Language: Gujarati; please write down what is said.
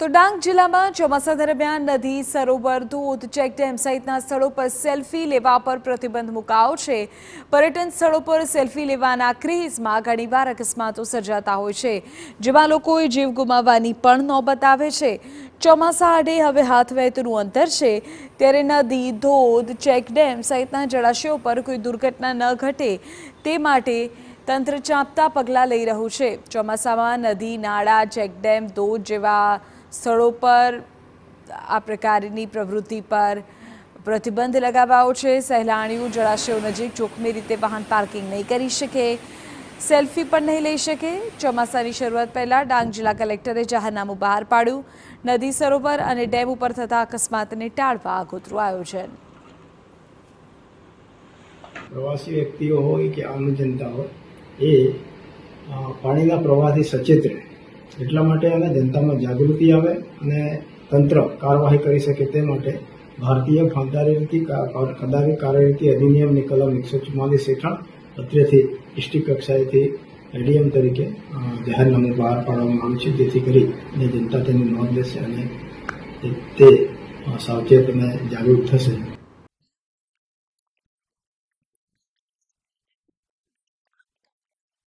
તો ડાંગ જિલ્લામાં ચોમાસા દરમિયાન નદી, સરોવર, ધોધ, ચેકડેમ સહિતના સ્થળો પર સેલ્ફી લેવા પર પ્રતિબંધ મુકાયો છે। પર્યટન સ્થળો પર સેલ્ફી લેવાના ક્રેઝમાં ઘણીવાર અકસ્માતો સર્જાતા હોય છે, જેમાં લોકોએ જીવ ગુમાવવાની પણ નોબત આવે છે। ચોમાસા આડે હવે હાથ વહેતું અંતર છે, ત્યારે નદી, ધોધ, ચેકડેમ સહિતના જળાશયો પર કોઈ દુર્ઘટના ન ઘટે તે માટે તંત્ર ચાંપતા પગલાં લઈ રહ્યું છે। ચોમાસામાં નદી, નાળા, ચેકડેમ, ધોધ જેવા સ્થળો પર આ પ્રકારની પ્રવૃત્તિ પર પ્રતિબંધ લગાવાયો છે। સહેલાણીઓ જળાશયો નજીક જોખમી રીતે વાહન પાર્કિંગ નહીં કરી શકે, સેલ્ફી પણ નહીં લઈ શકે। ચોમાસાની શરૂઆત પહેલા ડાંગ જિલ્લા કલેક્ટરે જાહેરનામું બહાર પાડ્યું। નદી, સરોવર અને ડેમ ઉપર થતા અકસ્માતને ટાળવા આગોતરું આયોજન। પ્રવાસી વ્યક્તિઓ હોય કે આમ જનતા હોય એ પાણીના પ્રવાહથી સચેત રહે, એટલા માટે અને જનતામાં જાગૃતિ આવે અને તંત્ર કાર્યવાહી કરી શકે તે માટે ભારતીય ફોજદારી કાર્યરીતિ અધિનિયમની કલમ 144 હેઠળ અત્રેથી ડિસ્ટ્રિક્ટ કક્ષાએથી એડીએમ તરીકે જાહેરનામું બહાર પાડવામાં આવ્યું છે, જેથી કરી અને જનતા તેની નોંધ લેશે અને તે સાવચેત અને જાગૃત થશે।